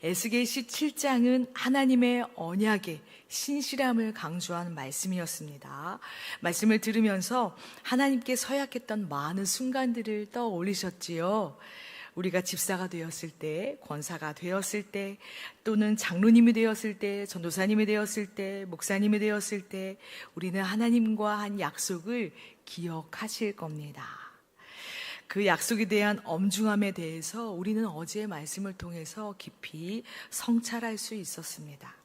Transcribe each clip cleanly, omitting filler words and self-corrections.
에스겔시 7장은 하나님의 언약의 신실함을 강조한 말씀이었습니다. 말씀을 들으면서 하나님께 서약했던 많은 순간들을 떠올리셨지요. 우리가 집사가 되었을 때, 권사가 되었을 때, 또는 장로님이 되었을 때, 전도사님이 되었을 때, 목사님이 되었을 때 우리는 하나님과 한 약속을 기억하실 겁니다. 그 약속에 대한 엄중함에 대해서 우리는 어제의 말씀을 통해서 깊이 성찰할 수 있었습니다.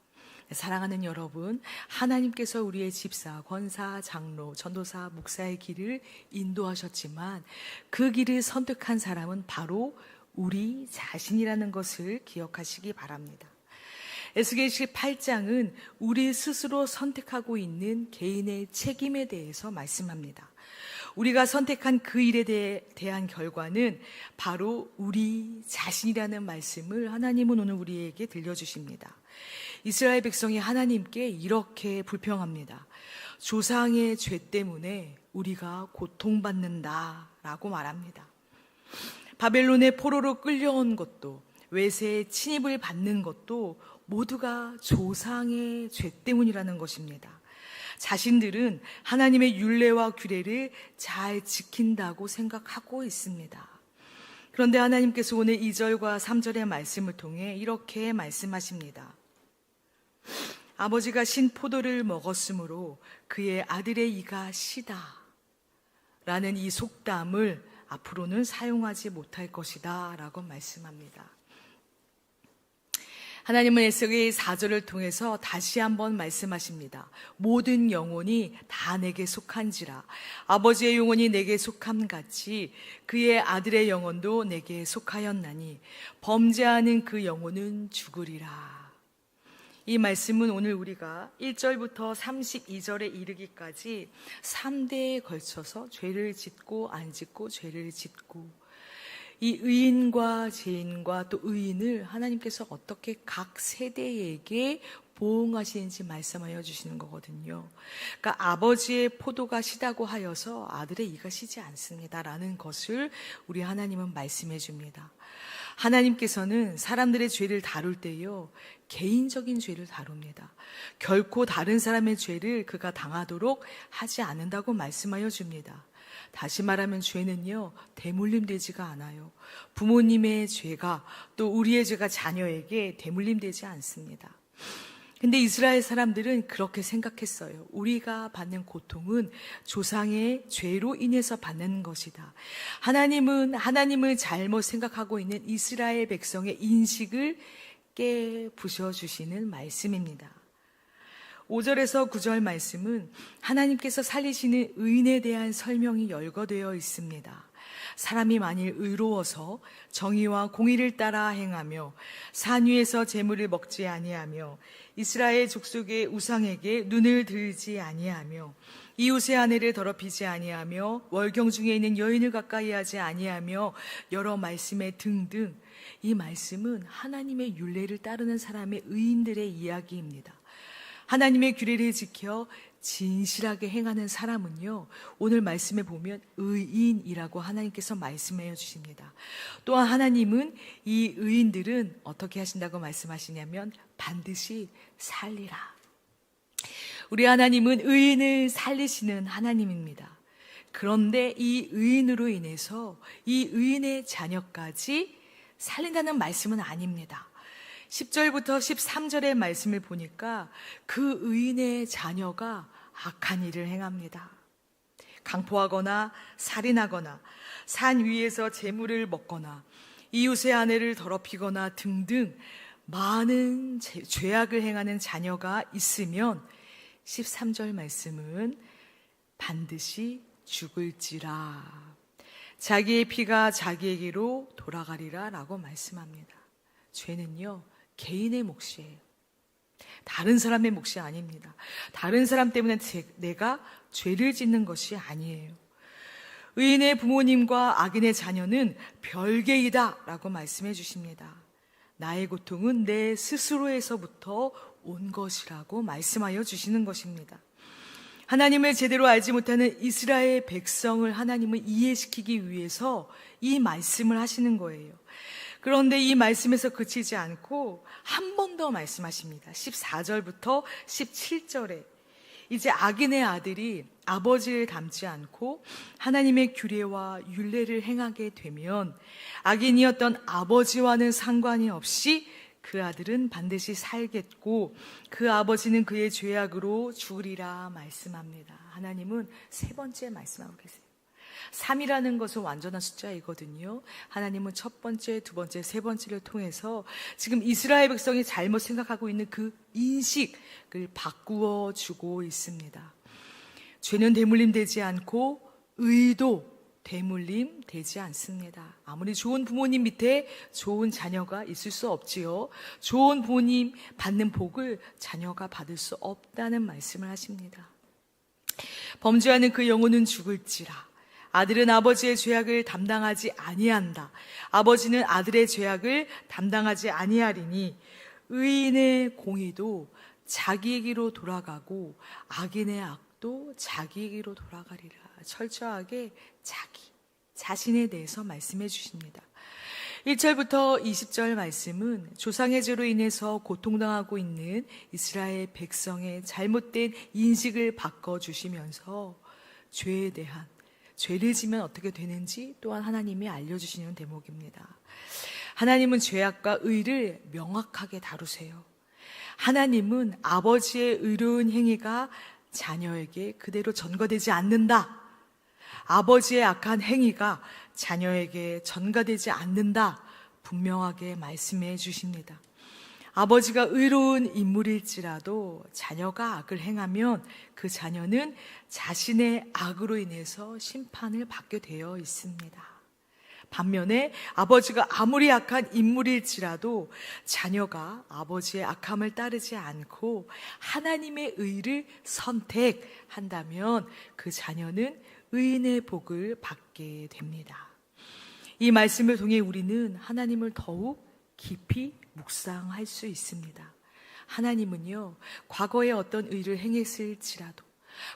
사랑하는 여러분, 하나님께서 우리의 집사, 권사, 장로, 전도사, 목사의 길을 인도하셨지만 그 길을 선택한 사람은 바로 우리 자신이라는 것을 기억하시기 바랍니다. 에스겔시 8장은 우리 스스로 선택하고 있는 개인의 책임에 대해서 말씀합니다. 우리가 선택한 그 일에 대한 결과는 바로 우리 자신이라는 말씀을 하나님은 오늘 우리에게 들려주십니다. 이스라엘 백성이 하나님께 이렇게 불평합니다. 조상의 죄 때문에 우리가 고통받는다라고 말합니다. 바벨론의 포로로 끌려온 것도, 외세의 침입을 받는 것도 모두가 조상의 죄 때문이라는 것입니다. 자신들은 하나님의 율례와 규례를 잘 지킨다고 생각하고 있습니다. 그런데 하나님께서 오늘 2절과 3절의 말씀을 통해 이렇게 말씀하십니다. 아버지가 신 포도를 먹었으므로 그의 아들의 이가 시다 라는 이 속담을 앞으로는 사용하지 못할 것이다 라고 말씀합니다. 하나님은 에스겔 4절을 통해서 다시 한번 말씀하십니다. 모든 영혼이 다 내게 속한지라. 아버지의 영혼이 내게 속함같이 그의 아들의 영혼도 내게 속하였나니 범죄하는 그 영혼은 죽으리라. 이 말씀은 오늘 우리가 1절부터 32절에 이르기까지 3대에 걸쳐서 죄를 짓고 안 짓고 죄를 짓고, 이 의인과 죄인과 또 의인을 하나님께서 어떻게 각 세대에게 보응하시는지 말씀하여 주시는 거거든요. 그러니까 아버지의 포도가 시다고 하여서 아들의 이가 시지 않습니다라는 것을 우리 하나님은 말씀해 줍니다. 하나님께서는 사람들의 죄를 다룰 때요, 개인적인 죄를 다룹니다. 결코 다른 사람의 죄를 그가 당하도록 하지 않는다고 말씀하여 줍니다. 다시 말하면 죄는요, 대물림 되지가 않아요. 부모님의 죄가 또 우리의 죄가 자녀에게 대물림 되지 않습니다. 근데 이스라엘 사람들은 그렇게 생각했어요. 우리가 받는 고통은 조상의 죄로 인해서 받는 것이다. 하나님은 하나님을 잘못 생각하고 있는 이스라엘 백성의 인식을 깨부셔주시는 말씀입니다. 5절에서 9절 말씀은 하나님께서 살리시는 의인에 대한 설명이 열거되어 있습니다. 사람이 만일 의로워서 정의와 공의를 따라 행하며 산 위에서 재물을 먹지 아니하며 이스라엘 족속의 우상에게 눈을 들지 아니하며 이웃의 아내를 더럽히지 아니하며 월경 중에 있는 여인을 가까이하지 아니하며 여러 말씀에 등등, 이 말씀은 하나님의 율례를 따르는 사람의 의인들의 이야기입니다. 하나님의 규례를 지켜 진실하게 행하는 사람은요, 오늘 말씀에 보면 의인이라고 하나님께서 말씀해 주십니다. 또한 하나님은 이 의인들은 어떻게 하신다고 말씀하시냐면 반드시 살리라. 우리 하나님은 의인을 살리시는 하나님입니다. 그런데 이 의인으로 인해서 이 의인의 자녀까지 살린다는 말씀은 아닙니다. 10절부터 13절의 말씀을 보니까 그 의인의 자녀가 악한 일을 행합니다. 강포하거나 살인하거나 산 위에서 재물을 먹거나 이웃의 아내를 더럽히거나 등등 많은 죄악을 행하는 자녀가 있으면 13절 말씀은 반드시 죽을지라. 자기의 피가 자기에게로 돌아가리라 라고 말씀합니다. 죄는요, 개인의 몫이에요. 다른 사람의 몫이 아닙니다. 다른 사람 때문에 내가 죄를 짓는 것이 아니에요. 의인의 부모님과 악인의 자녀는 별개이다 라고 말씀해 주십니다. 나의 고통은 내 스스로에서부터 온 것이라고 말씀하여 주시는 것입니다. 하나님을 제대로 알지 못하는 이스라엘 백성을 하나님은 이해시키기 위해서 이 말씀을 하시는 거예요. 그런데 이 말씀에서 그치지 않고 한 번 더 말씀하십니다. 14절부터 17절에 이제 악인의 아들이 아버지를 닮지 않고 하나님의 규례와 율례를 행하게 되면 악인이었던 아버지와는 상관이 없이 그 아들은 반드시 살겠고 그 아버지는 그의 죄악으로 죽으리라 말씀합니다. 하나님은 세 번째 말씀하고 계세요. 3이라는 것은 완전한 숫자이거든요. 하나님은 첫 번째, 두 번째, 세 번째를 통해서 지금 이스라엘 백성이 잘못 생각하고 있는 그 인식을 바꾸어 주고 있습니다. 죄는 대물림 되지 않고 의도 대물림 되지 않습니다. 아무리 좋은 부모님 밑에 좋은 자녀가 있을 수 없지요. 좋은 부모님 받는 복을 자녀가 받을 수 없다는 말씀을 하십니다. 범죄하는 그 영혼은 죽을지라. 아들은 아버지의 죄악을 담당하지 아니한다. 아버지는 아들의 죄악을 담당하지 아니하리니 의인의 공의도 자기에게로 돌아가고 악인의 악도 자기에게로 돌아가리라. 철저하게 자신에 대해서 말씀해 주십니다. 1절부터 20절 말씀은 조상의 죄로 인해서 고통당하고 있는 이스라엘 백성의 잘못된 인식을 바꿔주시면서 죄에 대한 죄를 지면 어떻게 되는지 또한 하나님이 알려주시는 대목입니다. 하나님은 죄악과 의를 명확하게 다루세요. 하나님은 아버지의 의로운 행위가 자녀에게 그대로 전가되지 않는다. 아버지의 악한 행위가 자녀에게 전가되지 않는다. 분명하게 말씀해 주십니다. 아버지가 의로운 인물일지라도 자녀가 악을 행하면 그 자녀는 자신의 악으로 인해서 심판을 받게 되어 있습니다. 반면에 아버지가 아무리 악한 인물일지라도 자녀가 아버지의 악함을 따르지 않고 하나님의 의를 선택한다면 그 자녀는 의인의 복을 받게 됩니다. 이 말씀을 통해 우리는 하나님을 더욱 깊이 묵상할 수 있습니다. 하나님은요, 과거에 어떤 의를 행했을지라도,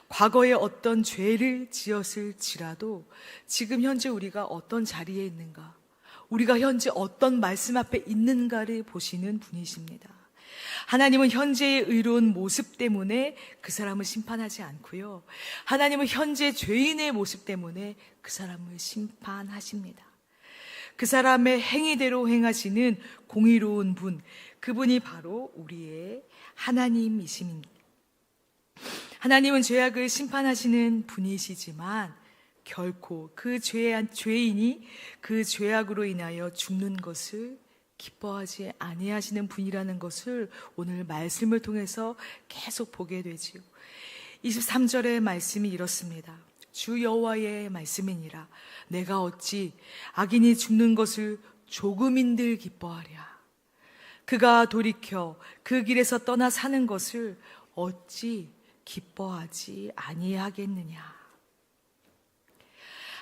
과거에 어떤 죄를 지었을지라도, 지금 현재 우리가 어떤 자리에 있는가, 우리가 현재 어떤 말씀 앞에 있는가를 보시는 분이십니다. 하나님은 현재의 의로운 모습 때문에 그 사람을 심판하지 않고요, 하나님은 현재 죄인의 모습 때문에 그 사람을 심판하십니다. 그 사람의 행위대로 행하시는 공의로운 분, 그분이 바로 우리의 하나님이십니다. 하나님은 죄악을 심판하시는 분이시지만 결코 그 죄인이 그 죄악으로 인하여 죽는 것을 기뻐하지 아니하시는 분이라는 것을 오늘 말씀을 통해서 계속 보게 되지요. 23절의 말씀이 이렇습니다. 주 여호와의 말씀이니라. 내가 어찌 악인이 죽는 것을 조금인들 기뻐하랴. 그가 돌이켜 그 길에서 떠나 사는 것을 어찌 기뻐하지 아니하겠느냐.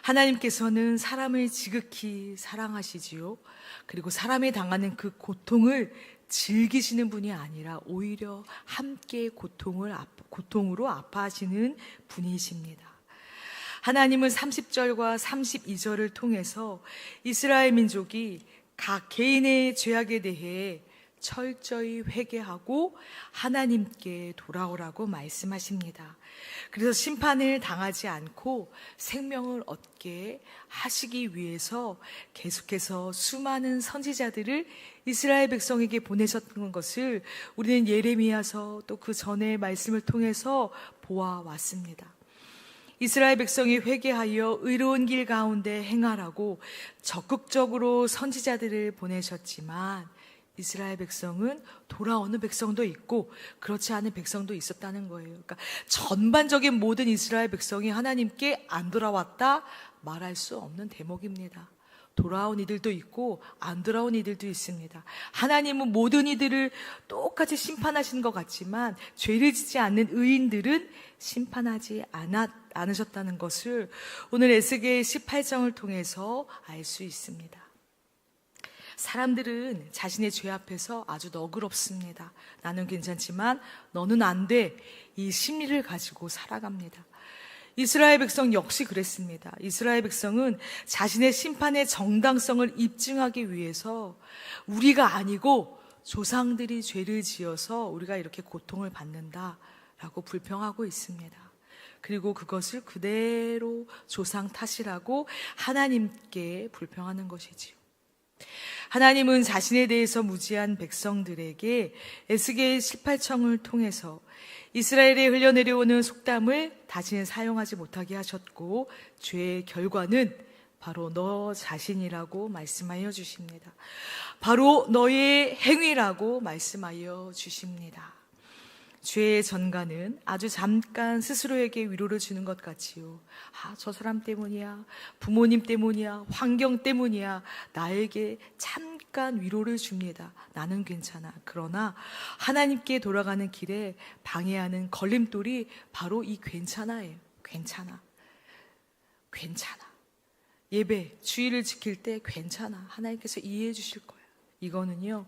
하나님께서는 사람을 지극히 사랑하시지요. 그리고 사람이 당하는 그 고통을 즐기시는 분이 아니라 오히려 함께 고통으로 아파하시는 분이십니다. 하나님은 30절과 32절을 통해서 이스라엘 민족이 각 개인의 죄악에 대해 철저히 회개하고 하나님께 돌아오라고 말씀하십니다. 그래서 심판을 당하지 않고 생명을 얻게 하시기 위해서 계속해서 수많은 선지자들을 이스라엘 백성에게 보내셨던 것을 우리는 예레미야서 또 그 전의 말씀을 통해서 보아왔습니다. 이스라엘 백성이 회개하여 의로운 길 가운데 행하라고 적극적으로 선지자들을 보내셨지만 이스라엘 백성은 돌아오는 백성도 있고 그렇지 않은 백성도 있었다는 거예요. 그러니까 전반적인 모든 이스라엘 백성이 하나님께 안 돌아왔다 말할 수 없는 대목입니다. 돌아온 이들도 있고 안 돌아온 이들도 있습니다. 하나님은 모든 이들을 똑같이 심판하신 것 같지만 죄를 짓지 않는 의인들은 심판하지 않으셨다는 것을 오늘 에스겔 18장을 통해서 알 수 있습니다. 사람들은 자신의 죄 앞에서 아주 너그럽습니다. 나는 괜찮지만 너는 안 돼. 이 심리를 가지고 살아갑니다. 이스라엘 백성 역시 그랬습니다. 이스라엘 백성은 자신의 심판의 정당성을 입증하기 위해서 우리가 아니고 조상들이 죄를 지어서 우리가 이렇게 고통을 받는다라고 불평하고 있습니다. 그리고 그것을 그대로 조상 탓이라고 하나님께 불평하는 것이지요. 하나님은 자신에 대해서 무지한 백성들에게 에스겔 18청을 통해서 이스라엘에 흘려내려오는 속담을 다시는 사용하지 못하게 하셨고, 죄의 결과는 바로 너 자신이라고 말씀하여 주십니다. 바로 너의 행위라고 말씀하여 주십니다. 죄의 전가는 아주 잠깐 스스로에게 위로를 주는 것 같지요. 저 사람 때문이야, 부모님 때문이야, 환경 때문이야, 나에게 잠깐 위로를 줍니다. 나는 괜찮아. 그러나 하나님께 돌아가는 길에 방해하는 걸림돌이 바로 이 괜찮아예요. 괜찮아. 예배, 주의를 지킬 때 괜찮아. 하나님께서 이해해 주실 거야. 이거는요,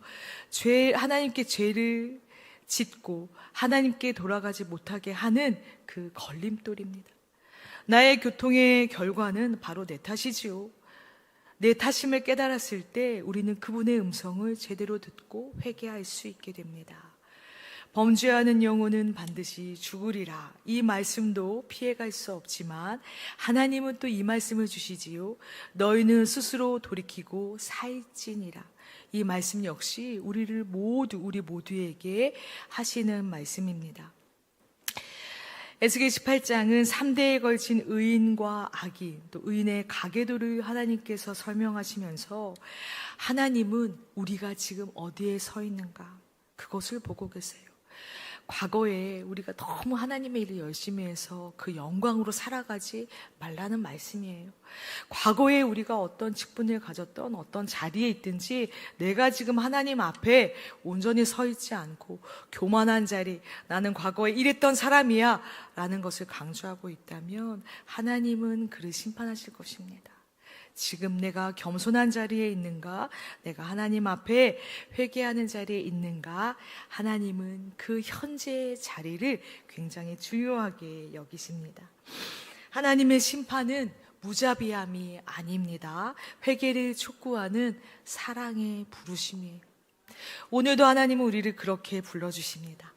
하나님께 죄를 짓고 하나님께 돌아가지 못하게 하는 그 걸림돌입니다. 나의 교통의 결과는 바로 내 탓이지요. 내 탓임을 깨달았을 때 우리는 그분의 음성을 제대로 듣고 회개할 수 있게 됩니다. 범죄하는 영혼은 반드시 죽으리라. 이 말씀도 피해갈 수 없지만 하나님은 또 이 말씀을 주시지요. 너희는 스스로 돌이키고 살찌니라. 이 말씀 역시 우리 모두에게 하시는 말씀입니다. 에스겔 18장은 3대에 걸친 의인과 악인, 또 의인의 가계도를 하나님께서 설명하시면서 하나님은 우리가 지금 어디에 서 있는가, 그것을 보고 계세요. 과거에 우리가 너무 하나님의 일을 열심히 해서 그 영광으로 살아가지 말라는 말씀이에요. 과거에 우리가 어떤 직분을 가졌던 어떤 자리에 있든지 내가 지금 하나님 앞에 온전히 서 있지 않고 교만한 자리, 나는 과거에 이랬던 사람이야 라는 것을 강조하고 있다면 하나님은 그를 심판하실 것입니다. 지금 내가 겸손한 자리에 있는가, 내가 하나님 앞에 회개하는 자리에 있는가, 하나님은 그 현재의 자리를 굉장히 중요하게 여기십니다. 하나님의 심판은 무자비함이 아닙니다. 회개를 촉구하는 사랑의 부르심이에요. 오늘도 하나님은 우리를 그렇게 불러주십니다.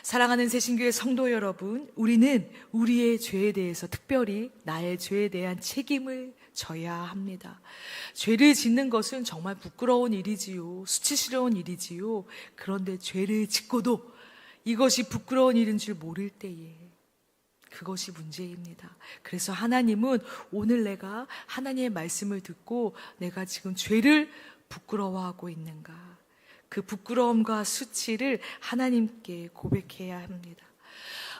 사랑하는 새신교회 성도 여러분, 우리는 우리의 죄에 대해서, 특별히 나의 죄에 대한 책임을 져야 합니다. 죄를 짓는 것은 정말 부끄러운 일이지요. 수치스러운 일이지요. 그런데 죄를 짓고도 이것이 부끄러운 일인 줄 모를 때에 그것이 문제입니다. 그래서 하나님은 오늘 내가 하나님의 말씀을 듣고 내가 지금 죄를 부끄러워하고 있는가, 그 부끄러움과 수치를 하나님께 고백해야 합니다.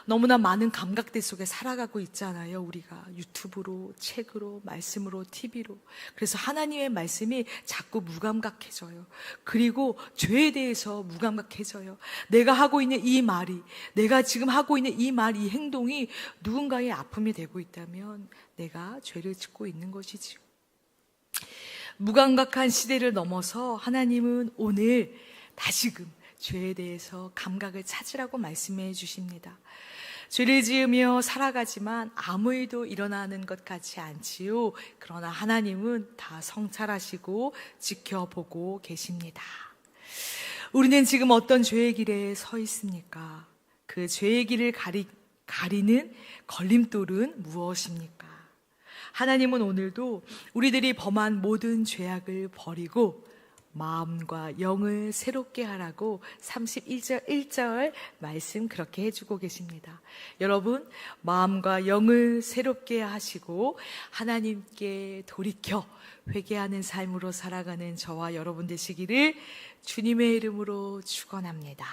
너무나 많은 감각들 속에 살아가고 있잖아요. 우리가 유튜브로, 책으로, 말씀으로, TV로. 그래서 하나님의 말씀이 자꾸 무감각해져요. 그리고 죄에 대해서 무감각해져요. 내가 하고 있는 이 말이, 내가 지금 하고 있는 이 말, 이 행동이 누군가의 아픔이 되고 있다면 내가 죄를 짓고 있는 것이지요. 무감각한 시대를 넘어서 하나님은 오늘 다시금 죄에 대해서 감각을 찾으라고 말씀해 주십니다. 죄를 지으며 살아가지만 아무 일도 일어나는 것 같지 않지요. 그러나 하나님은 다 성찰하시고 지켜보고 계십니다. 우리는 지금 어떤 죄의 길에 서 있습니까? 그 죄의 길을 가리는 걸림돌은 무엇입니까? 하나님은 오늘도 우리들이 범한 모든 죄악을 버리고 마음과 영을 새롭게 하라고 31절 1절 말씀 그렇게 해주고 계십니다. 여러분, 마음과 영을 새롭게 하시고 하나님께 돌이켜 회개하는 삶으로 살아가는 저와 여러분 되시기를 주님의 이름으로 축원합니다.